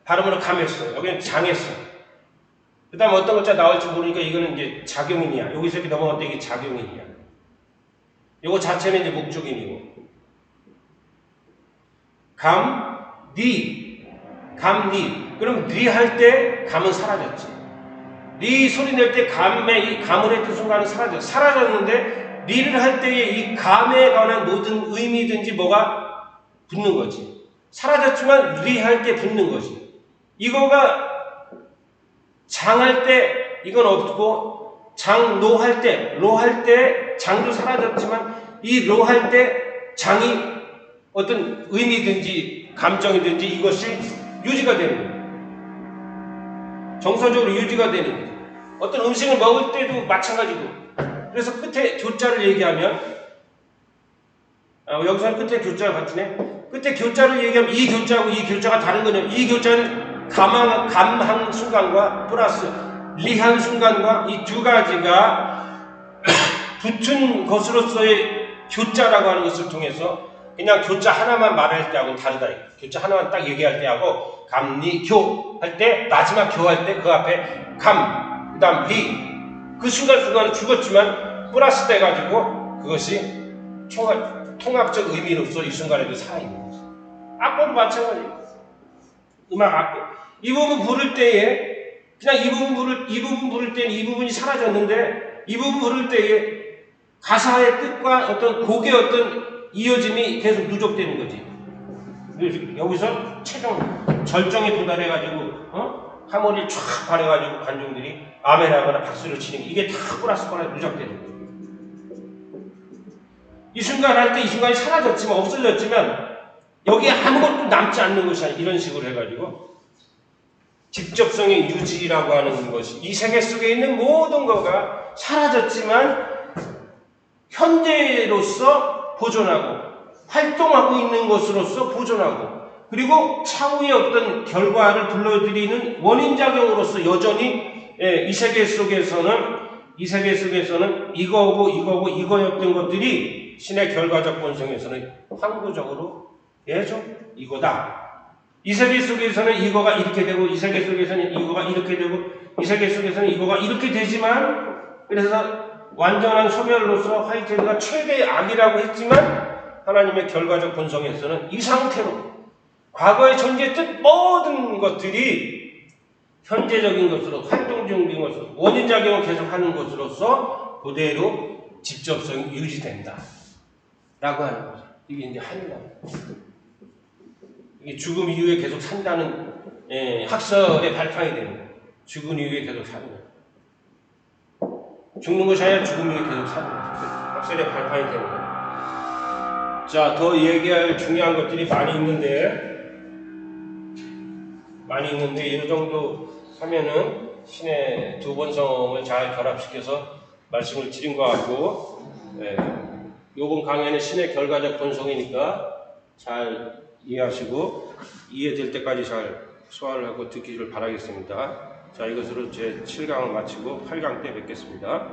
발음으로 감했어요. 여기는 장했어요. 그 다음에 어떤 글자 나올지 모르니까 이거는 이제 작용인이야. 여기서 이렇게 넘어갈 때 이게 작용인이야. 요거 자체는 이제 목적인이고. 감, 니. 그럼 니 할 때 감은 사라졌지. 니 소리 낼 때 감의 이 감을 했던 순간은 사라졌는데 니를 할 때에 이 감에 관한 모든 의미든지 뭐가 붙는 거지. 사라졌지만 니 할 때 붙는 거지. 이거가 장할 때 이건 없고 장로 할 때 로 할 때 장도 사라졌지만 이 로 할 때 장이 어떤 의미든지 감정이든지 이것이 유지가 되는 거예요. 정서적으로 유지가 되는 거예요. 어떤 음식을 먹을 때도 마찬가지고. 그래서 끝에 교자를 얘기하면 여기서는 끝에 교자가 같으네. 끝에 교자를 얘기하면 이 교자하고 이 교자가 다른 거냐. 이 교자는 감한 순간과 플러스 리한 순간과 이 두 가지가 붙은 것으로서의 교자라고 하는 것을 통해서 그냥 교자 하나만 말할 때하고는 다르다. 교자 하나만 딱 얘기할 때하고 감리교 할 때 마지막 교 할 때 그 앞에 감, 그 다음 리 그 순간순간은 죽었지만 플러스 돼가지고 그것이 통합적 의미로서 이 순간에도 살아있는 거지. 악보도 마찬가지예요. 음악 악보. 이 부분 부를 때에 그냥 이 부분 부를 때는 이 부분이 사라졌는데 이 부분 부를 때에 가사의 뜻과 어떤 곡의 어떤 이어짐이 계속 누적되는 거지. 여기서 최종 절정에 도달해가지고 하모니를 쫙 발해가지고 관중들이 아멘하거나 박수를 치는 게 이게 다 플러스 누적되는 거예요. 이 순간 할 때 이 순간이 사라졌지만 없어졌지만 여기에 아무것도 남지 않는 것이 아니라 이런 식으로 해가지고 직접성의 유지라고 하는 것이 이 세계 속에 있는 모든 거가 사라졌지만 현재로서 보존하고 활동하고 있는 것으로서 보존하고 그리고 차후의 어떤 결과를 불러들이는 원인작용으로서 여전히 이 세계 속에서는 이거고 이거였던 것들이 신의 결과적 본성에서는 항구적으로 계속 이거다. 이 세계 속에서는 이거가 이렇게 되고 이 세계 속에서는 이거가 이렇게 되고 이 세계 속에서는 이거가 이렇게 되지만 그래서 완전한 소멸로서 화이트헤드가 최대의 악이라고 했지만 하나님의 결과적 본성에서는 이 상태로 과거에 존재했던 모든 것들이 현재적인 것으로 활동적인 것으로 원인작용을 계속하는 것으로서 그대로 직접성이 유지된다 라고 하는 거죠. 이게 이제 한이라는 거죠. 이게 죽음 이후에 계속 산다는 학설의 발판이 되는 거예요. 죽은 이후에 계속 사는 거예요. 죽는 것이 아니라 죽음 이후에 계속 사는 거예요. 학설의 발판이 되는 거예요. 자, 더 얘기할 중요한 것들이 많이 있는데 이 정도 하면은 신의 두 본성을 잘 결합시켜서 말씀을 드린 것 같고, 요번 강의는 신의 결과적 본성이니까 잘 이해하시고 이해될 때까지 잘 소화를 하고 듣기를 바라겠습니다. 자, 이것으로 제 7강을 마치고 8강 때 뵙겠습니다.